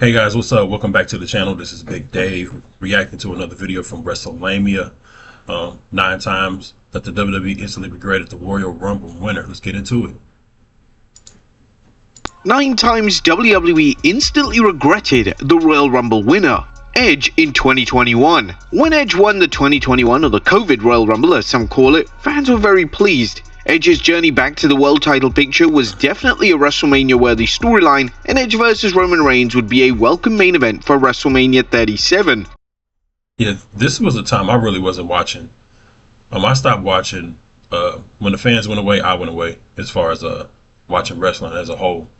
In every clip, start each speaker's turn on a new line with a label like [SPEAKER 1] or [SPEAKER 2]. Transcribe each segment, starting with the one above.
[SPEAKER 1] Hey guys, what's up? Welcome back to the channel. This is Big Dave reacting to another video from WrestleMania. 9 times that the WWE instantly regretted the Royal Rumble winner. Let's get into it.
[SPEAKER 2] 9 times WWE instantly regretted the Royal Rumble winner, Edge, in 2021. When Edge won the 2021, or the COVID Royal Rumble as some call it, fans were very pleased. Edge's journey back to the world title picture was definitely a WrestleMania-worthy storyline, and Edge vs Roman Reigns would be a welcome main event for WrestleMania 37.
[SPEAKER 1] Yeah, this was a time I really wasn't watching. I stopped watching when the fans went away. I went away as far as watching wrestling as a whole.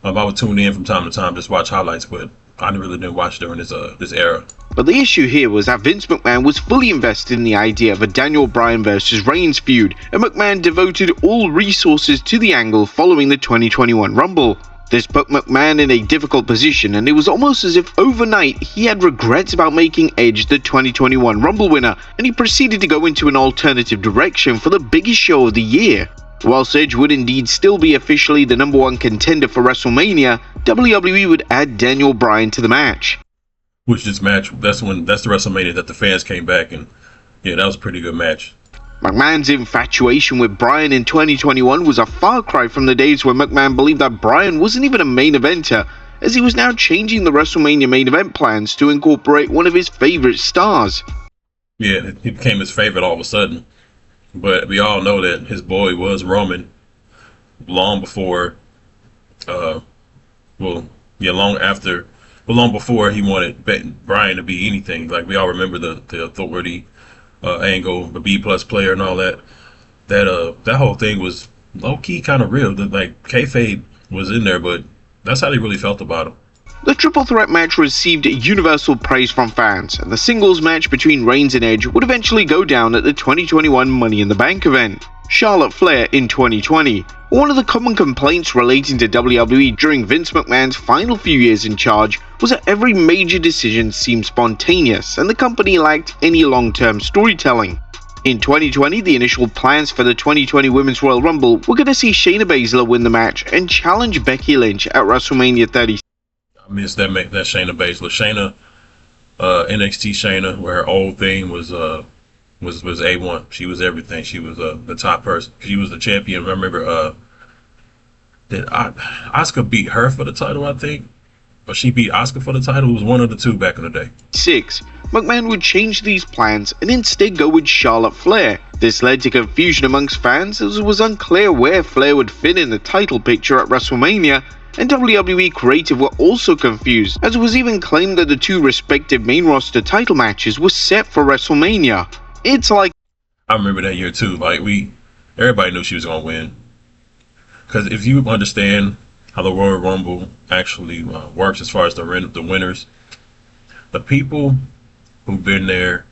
[SPEAKER 1] I would tune in from time to time, just watch highlights, but I really didn't watch during this era.
[SPEAKER 2] But the issue here was that Vince McMahon was fully invested in the idea of a Daniel Bryan vs Reigns feud, and McMahon devoted all resources to the angle following the 2021 Rumble. This put McMahon in a difficult position, and it was almost as if overnight he had regrets about making Edge the 2021 Rumble winner, and he proceeded to go into an alternative direction for the biggest show of the year. Whilst Edge would indeed still be officially the #1 contender for WrestleMania, WWE would add Daniel Bryan to the match.
[SPEAKER 1] Which this match, that's the WrestleMania that the fans came back, and yeah, that was a pretty good match.
[SPEAKER 2] McMahon's infatuation with Bryan in 2021 was a far cry from the days when McMahon believed that Bryan wasn't even a main eventer, as he was now changing the WrestleMania main event plans to incorporate one of his favorite stars.
[SPEAKER 1] Yeah, he became his favorite all of a sudden. But we all know that his boy was Roman long before, long before he wanted Bryan to be anything. Like, we all remember the authority angle, the B+ player and all that. That whole thing was low key kind of real. Like, kayfabe was in there, but that's how they really felt about him.
[SPEAKER 2] The triple threat match received universal praise from fans, and the singles match between Reigns and Edge would eventually go down at the 2021 Money in the Bank event. Charlotte Flair in 2020. One of the common complaints relating to WWE during Vince McMahon's final few years in charge was that every major decision seemed spontaneous, and the company lacked any long-term storytelling. In 2020, the initial plans for the 2020 Women's Royal Rumble were going to see Shayna Baszler win the match and challenge Becky Lynch at WrestleMania 30.
[SPEAKER 1] I miss that Shayna Baszler. NXT Shayna, where her old thing was A1. She was everything. She was the top person. She was the champion. I remember that Asuka beat her for the title, I think. Or she beat Asuka for the title. It was one of the two back in the day.
[SPEAKER 2] 6. McMahon would change these plans and instead go with Charlotte Flair. This led to confusion amongst fans, as it was unclear where Flair would fit in the title picture at WrestleMania, and WWE creative were also confused, as it was even claimed that the two respective main roster title matches were set for WrestleMania. It's like,
[SPEAKER 1] I remember that year too. Like, everybody knew she was gonna win, because if you understand how the Royal Rumble actually works as far as the winners, the people who've been there,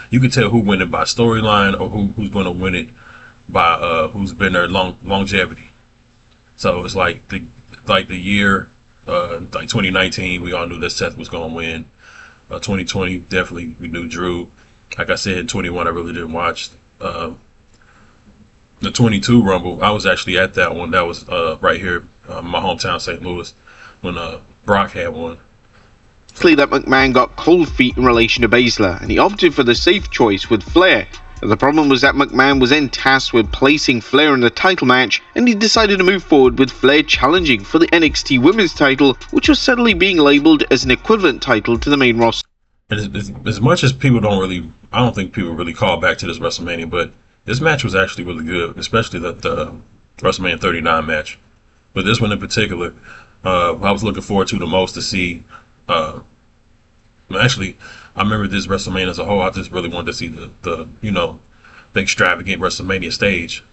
[SPEAKER 1] you can tell who win it by storyline or who's going to win it by who's been there longevity. So it's like the year like 2019, we all knew that Seth was going to win. 2020, definitely we knew Drew. Like I said, in 21, I really didn't watch the 22 Rumble. I was actually at that one. That was right here in my hometown, St. Louis, when Brock had one.
[SPEAKER 2] clear that McMahon got cold feet in relation to Baszler, and he opted for the safe choice with Flair. The problem was that McMahon was then tasked with placing Flair in the title match, and he decided to move forward with Flair challenging for the NXT Women's title, which was suddenly being labeled as an equivalent title to the main roster.
[SPEAKER 1] And as much as people I don't think people really call back to this WrestleMania, but this match was actually really good, especially the WrestleMania 39 match. But this one in particular, I was looking forward to the most to see. Actually, I remember this WrestleMania as a whole. I just really wanted to see the extravagant WrestleMania stage.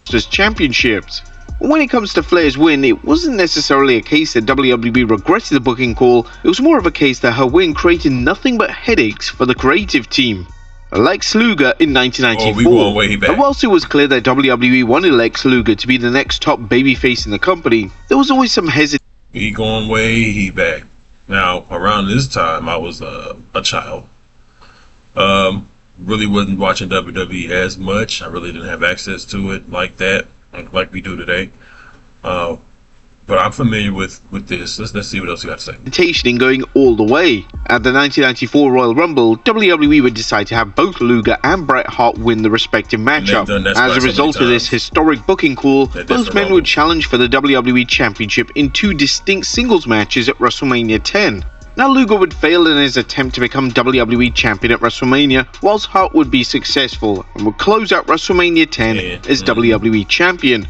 [SPEAKER 2] Just championships. When it comes to Flair's win, it wasn't necessarily a case that WWE regretted the booking call. It was more of a case that her win created nothing but headaches for the creative team. Lex Luger in 1994.
[SPEAKER 1] Oh, we going way back.
[SPEAKER 2] And whilst it was clear that WWE wanted Lex Luger to be the next top babyface in the company, there was always some hesitation.
[SPEAKER 1] We going way back. Now, around this time, I was a child. Really wasn't watching WWE as much. I really didn't have access to it like that, like we do today. But I'm familiar with this. Let's see what else you got to say.
[SPEAKER 2] In going all the way. At the 1994 Royal Rumble, WWE would decide to have both Luger and Bret Hart win the respective matchup. As a result of this historic booking call, both men would challenge for the WWE Championship in two distinct singles matches at WrestleMania 10. Now Luger would fail in his attempt to become WWE Champion at WrestleMania, whilst Hart would be successful and would close out WrestleMania 10 as WWE Champion.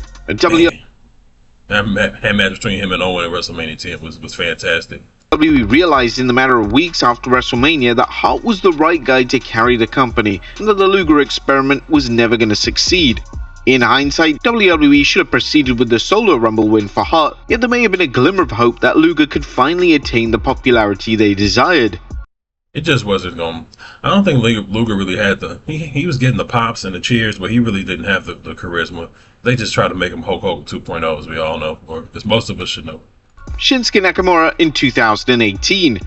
[SPEAKER 1] That match between him and Owen at WrestleMania 10 was fantastic.
[SPEAKER 2] WWE realized in the matter of weeks after WrestleMania that Hart was the right guy to carry the company, and that the Luger experiment was never going to succeed. In hindsight, WWE should have proceeded with the solo Rumble win for Hart, yet there may have been a glimmer of hope that Luger could finally attain the popularity they desired.
[SPEAKER 1] It just wasn't going. I don't think Luger really had he was getting the pops and the cheers, but he really didn't have the charisma. They just tried to make him Hulk Hogan 2.0, as we all know, or as most of us should know.
[SPEAKER 2] Shinsuke Nakamura in 2018.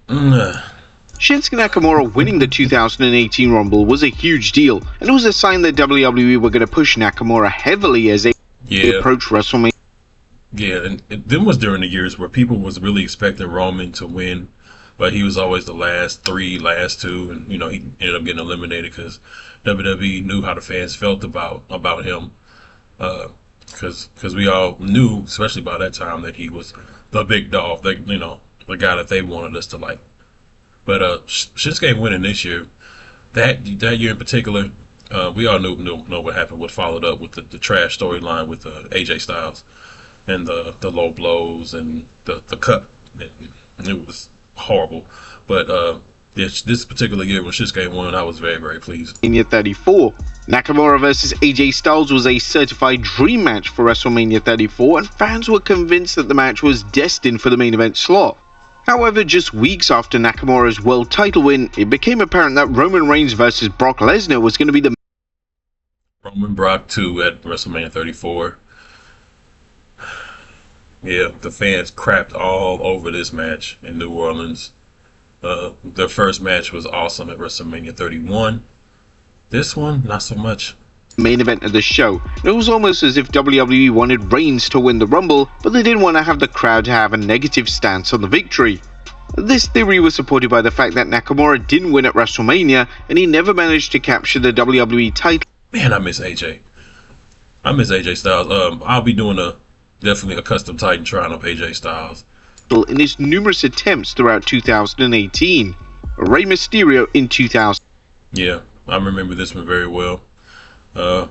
[SPEAKER 2] Shinsuke Nakamura winning the 2018 Rumble was a huge deal, and it was a sign that WWE were going to push Nakamura heavily as they approached WrestleMania.
[SPEAKER 1] Yeah, and then was during the years where people was really expecting Roman to win, but he was always the last two, and he ended up getting eliminated because WWE knew how the fans felt about him, because we all knew, especially by that time, that he was the big dog, the guy that they wanted us to like. But Shinsuke winning this year, that year in particular, we all know what happened. What followed up with the trash storyline with AJ Styles and the low blows and the cut. It was horrible. But this particular year when Shinsuke won, I was very, very pleased.
[SPEAKER 2] WrestleMania 34. Nakamura vs AJ Styles was a certified dream match for WrestleMania 34, and fans were convinced that the match was destined for the main event slot. However, just weeks after Nakamura's world title win, it became apparent that Roman Reigns vs Brock Lesnar was going to be the
[SPEAKER 1] Roman Brock 2 at WrestleMania 34. Yeah, the fans crapped all over this match in New Orleans. Their first match was awesome at WrestleMania 31. This one, not so much.
[SPEAKER 2] Main event of the show. It was almost as if WWE wanted Reigns to win the Rumble, but they didn't want to have the crowd to have a negative stance on the victory. This theory was supported by the fact that Nakamura didn't win at WrestleMania, and he never managed to capture the WWE title.
[SPEAKER 1] Man, I miss AJ. I miss AJ Styles. I'll be doing definitely a custom Titan trying of AJ Styles
[SPEAKER 2] in his numerous attempts throughout 2018. Rey Mysterio in 2000.
[SPEAKER 1] Yeah, I remember this one very well. I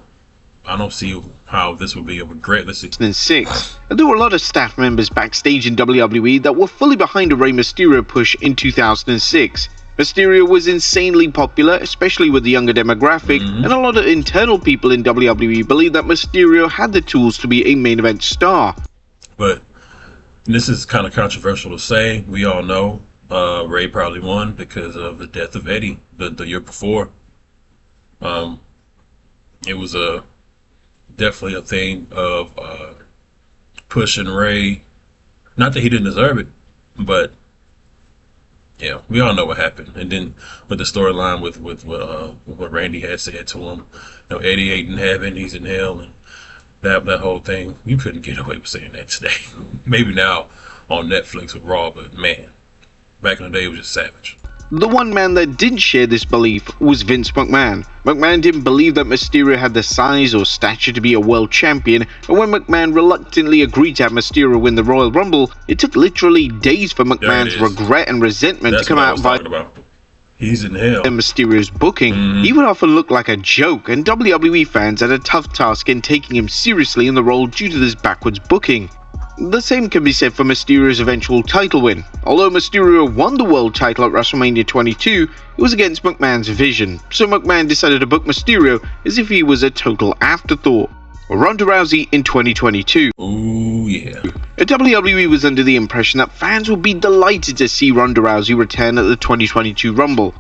[SPEAKER 1] don't see how this would be a regret.
[SPEAKER 2] 2006. There were a lot of staff members backstage in WWE that were fully behind a Rey Mysterio push in 2006. Mysterio was insanely popular, especially with the younger demographic, and a lot of internal people in WWE believed that Mysterio had the tools to be a main event star.
[SPEAKER 1] But this is kind of controversial to say. We all know Rey probably won because of the death of Eddie the year before. It was definitely a thing of pushing Rey. Not that he didn't deserve it, but yeah, we all know what happened. And then with the storyline with what Randy had said to him, Eddie ain't in heaven, he's in hell, and that whole thing, you couldn't get away with saying that today. Maybe now on Netflix with Raw, but man, back in the day it was just savage.
[SPEAKER 2] The one man that didn't share this belief was Vince McMahon. McMahon didn't believe that Mysterio had the size or stature to be a world champion, and when McMahon reluctantly agreed to have Mysterio win the Royal Rumble, it took literally days for McMahon's regret and resentment to come out via
[SPEAKER 1] He's in hell.
[SPEAKER 2] Mysterio's booking. He would often look like a joke, and WWE fans had a tough task in taking him seriously in the role due to this backwards booking. The same can be said for Mysterio's eventual title win. Although Mysterio won the world title at WrestleMania 22, it was against McMahon's vision, so McMahon decided to book Mysterio as if he was a total afterthought. Ronda Rousey in 2022.
[SPEAKER 1] Ooh, yeah.
[SPEAKER 2] WWE was under the impression that fans would be delighted to see Ronda Rousey return at the 2022 Rumble.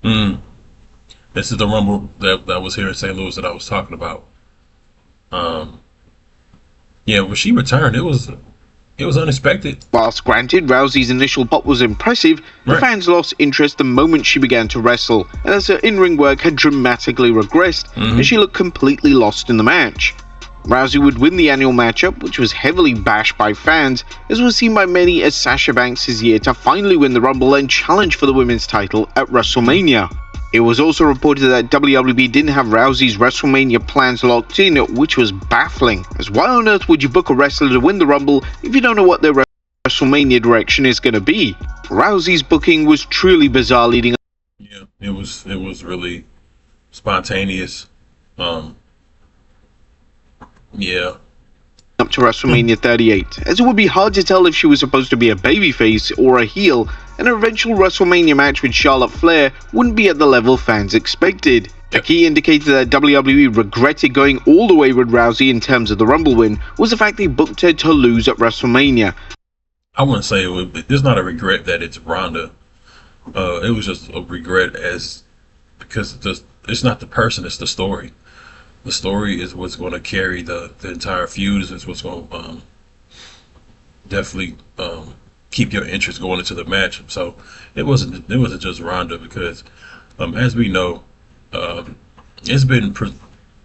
[SPEAKER 1] This is the Rumble that was here in St. Louis that I was talking about. Yeah, when she returned, it was unexpected.
[SPEAKER 2] Whilst granted, Rousey's initial pop was impressive, the fans lost interest the moment she began to wrestle, and as her in-ring work had dramatically regressed, and she looked completely lost in the match. Rousey would win the annual matchup, which was heavily bashed by fans, as was seen by many as Sasha Banks' year to finally win the Rumble and challenge for the women's title at WrestleMania. It was also reported that WWE didn't have Rousey's WrestleMania plans locked in, which was baffling, as why on earth would you book a wrestler to win the Rumble if you don't know what their WrestleMania direction is going to be? Rousey's booking was truly bizarre leading up.
[SPEAKER 1] Yeah, it was really spontaneous. Yeah.
[SPEAKER 2] Up to WrestleMania 38, as it would be hard to tell if she was supposed to be a babyface or a heel, and her eventual WrestleMania match with Charlotte Flair wouldn't be at the level fans expected. A key indicator that WWE regretted going all the way with Rousey in terms of the Rumble win was the fact they booked her to lose at WrestleMania.
[SPEAKER 1] I wouldn't say it would be. There's not a regret that it's Ronda. It was just a regret because it's not the person, it's the story. The story is what's going to carry the entire feud. Is what's going to definitely keep your interest going into the match. So it wasn't just Ronda because, as we know, it's been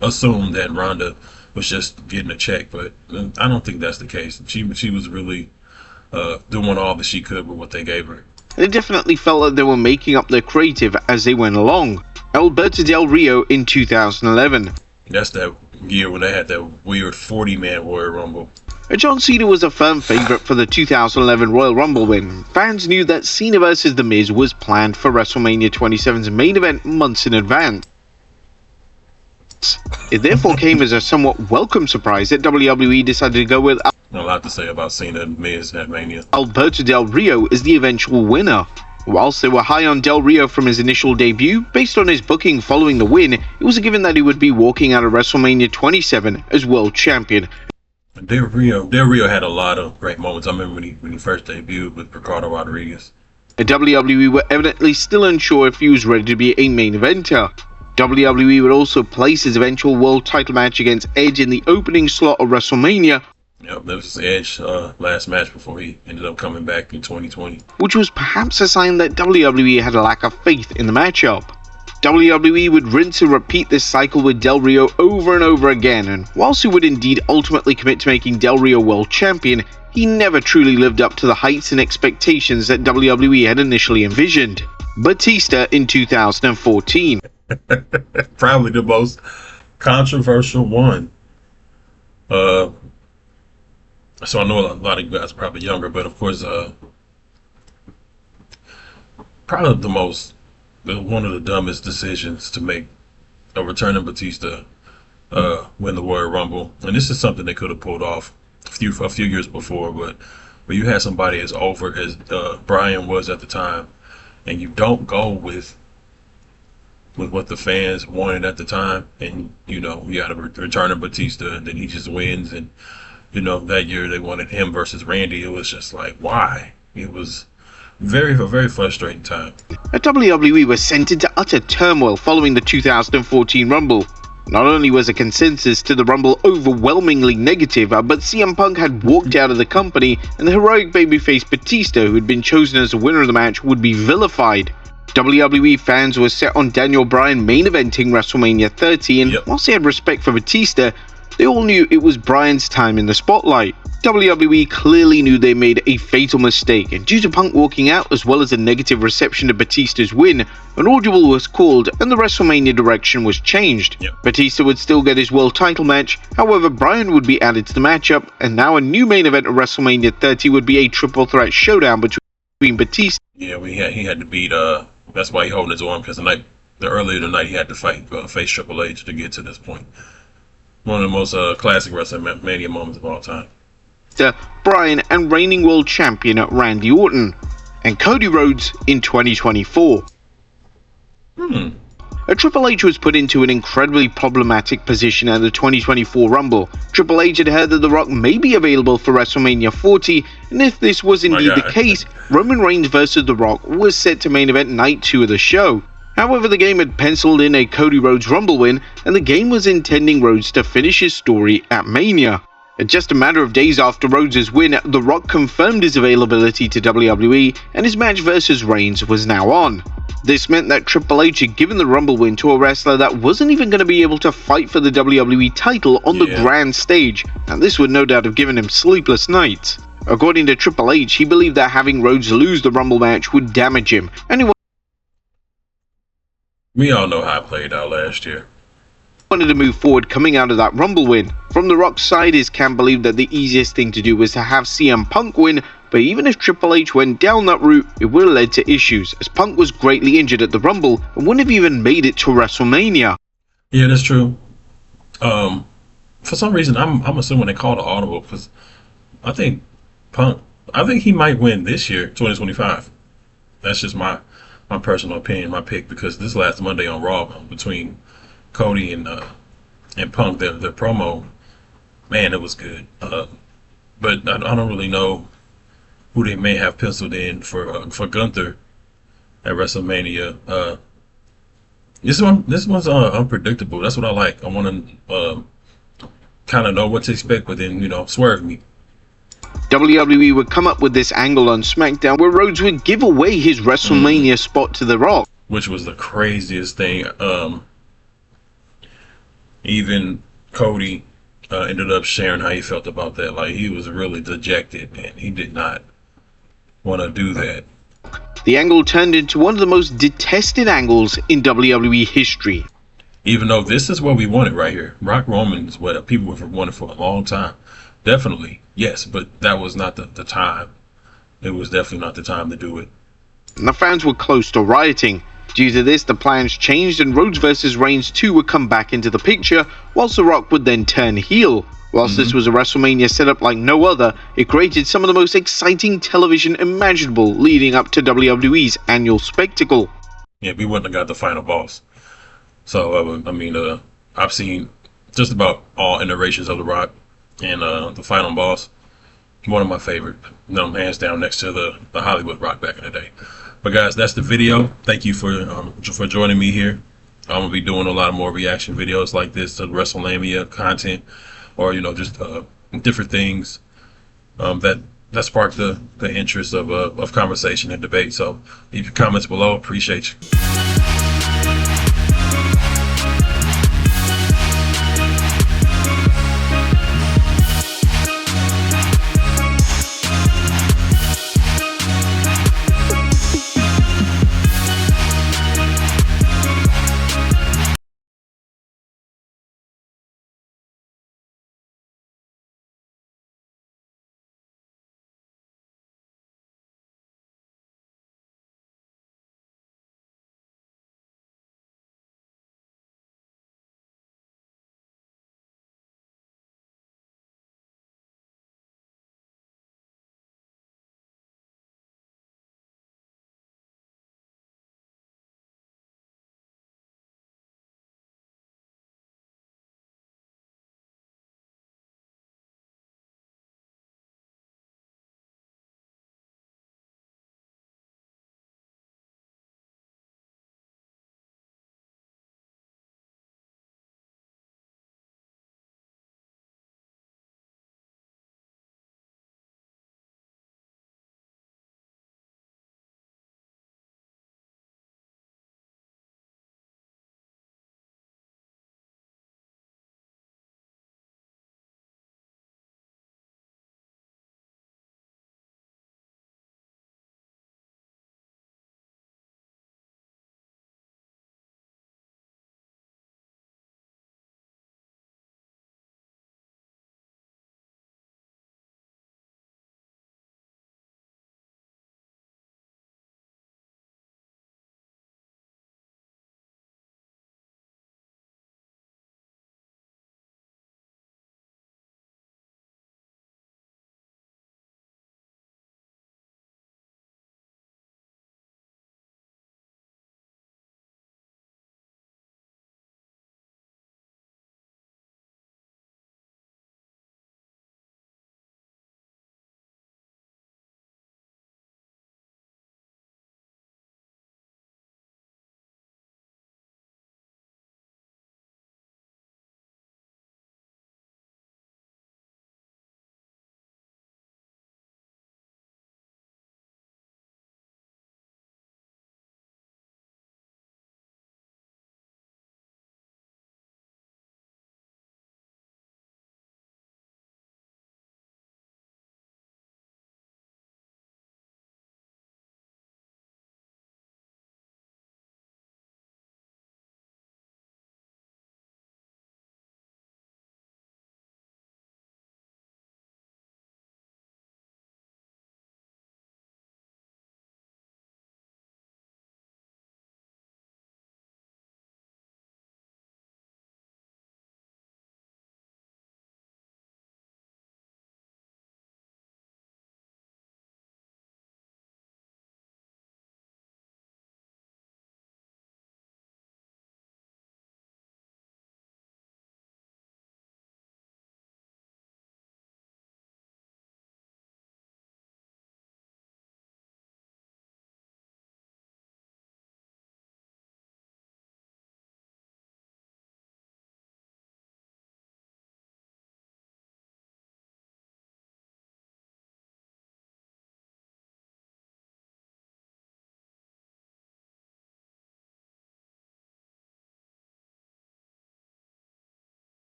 [SPEAKER 1] assumed that Ronda was just getting a check, but I don't think that's the case. She was really doing all that she could with what they gave her.
[SPEAKER 2] It definitely felt like they were making up their creative as they went along. Alberto Del Rio in 2011.
[SPEAKER 1] That's that year when they had that weird 40-man Royal Rumble.
[SPEAKER 2] John Cena was a firm favorite for the 2011 Royal Rumble win. Fans knew that Cena vs. The Miz was planned for WrestleMania 27's main event months in advance. It therefore came as a somewhat welcome surprise that WWE decided to go with
[SPEAKER 1] A lot to say about Cena and Miz at Mania.
[SPEAKER 2] Alberto Del Rio as the eventual winner. Whilst they were high on Del Rio from his initial debut, based on his booking following the win, it was a given that he would be walking out of WrestleMania 27 as world champion.
[SPEAKER 1] Del Rio had a lot of great moments. I remember when he first debuted with Ricardo Rodriguez.
[SPEAKER 2] WWE were evidently still unsure if he was ready to be a main eventer. WWE would also place his eventual world title match against Edge in the opening slot of WrestleMania.
[SPEAKER 1] Yep, that was his Edge last match before he ended up coming back in 2020.
[SPEAKER 2] Which was perhaps a sign that WWE had a lack of faith in the matchup. WWE would rinse and repeat this cycle with Del Rio over and over again, and whilst he would indeed ultimately commit to making Del Rio world champion, he never truly lived up to the heights and expectations that WWE had initially envisioned. Batista in 2014.
[SPEAKER 1] Probably the most controversial one. So I know a lot of you guys are probably younger, but of course, probably one of the dumbest decisions to make, returning Batista win the Royal Rumble. And this is something they could have pulled off a few years before, but you had somebody as over as Bryan was at the time, and you don't go with what the fans wanted at the time, and you got to return Batista, and then he just wins. And that year they wanted him versus Randy. It was just like, why? It was a very frustrating time.
[SPEAKER 2] WWE was sent into utter turmoil following the 2014 Rumble. Not only was a consensus to the Rumble overwhelmingly negative, but CM Punk had walked out of the company, and the heroic babyface Batista, who had been chosen as the winner of the match, would be vilified. WWE fans were set on Daniel Bryan main eventing WrestleMania 30, and whilst they had respect for Batista, they all knew it was Bryan's time in the spotlight. WWE clearly knew they made a fatal mistake, and due to Punk walking out as well as a negative reception to Batista's win, an audible was called and the WrestleMania direction was changed. Batista would still get his world title match, however Bryan would be added to the matchup, and now a new main event of WrestleMania 30 would be a triple threat showdown between Batista.
[SPEAKER 1] Yeah, he had to beat, that's why he holding his arm, because earlier tonight he had to face Triple H to get to this point. One of the most classic WrestleMania moments of all time.
[SPEAKER 2] Bryan and reigning world champion Randy Orton, and Cody Rhodes in 2024. Triple H was put into an incredibly problematic position at the 2024 Rumble. Triple H had heard that The Rock may be available for WrestleMania 40, and if this was indeed the case, Roman Reigns vs. The Rock was set to main event night 2 of the show. However, the game had penciled in a Cody Rhodes Rumble win, and the game was intending Rhodes to finish his story at Mania. Just a matter of days after Rhodes' win, The Rock confirmed his availability to WWE, and his match versus Reigns was now on. This meant that Triple H had given the Rumble win to a wrestler that wasn't even going to be able to fight for the WWE title on the grand stage, and this would no doubt have given him sleepless nights. According to Triple H, he believed that having Rhodes lose the Rumble match would damage him, and he
[SPEAKER 1] We all know how it played out last year.
[SPEAKER 2] wanted to move forward coming out of that Rumble win. From The Rock's side, his camp believed that the easiest thing to do was to have CM Punk win, but even if Triple H went down that route, it would have led to issues, as Punk was greatly injured at the Rumble and wouldn't have even made it to WrestleMania.
[SPEAKER 1] Yeah, that's true. For some reason, I'm assuming they called an audible, because I think he might win this year, 2025. That's just my personal opinion, my pick, because this last Monday on Raw between Cody and Punk, their promo, man, it was good. But I don't really know who they may have penciled in for Gunther at WrestleMania. This one's unpredictable. That's what I like. I want to kind of know what to expect, but then swerve me.
[SPEAKER 2] WWE would come up with this angle on SmackDown where Rhodes would give away his WrestleMania spot to The Rock,
[SPEAKER 1] which was the craziest thing. Even Cody ended up sharing how he felt about that. Like, he was really dejected, and he did not want to do that.
[SPEAKER 2] The angle turned into one of the most detested angles in WWE history.
[SPEAKER 1] Even though this is what we wanted right here. Rock Roman is what people have wanted for a long time. Definitely, yes, but that was not the time. It was definitely not the time to do it.
[SPEAKER 2] And the fans were close to rioting. Due to this, the plans changed and Rhodes vs. Reigns 2 would come back into the picture, whilst The Rock would then turn heel. Whilst this was a WrestleMania setup like no other, it created some of the most exciting television imaginable leading up to WWE's annual spectacle.
[SPEAKER 1] Yeah, we wouldn't have got the final boss. So, I've seen just about all iterations of The Rock, and the final boss, one of my favorite, hands down next to the Hollywood Rock back in the day. But guys, that's the video. Thank you for joining me here. I'm gonna be doing a lot more reaction videos like this to WrestleMania content, or just different things that spark the interest of conversation and debate. So leave your comments below. Appreciate you.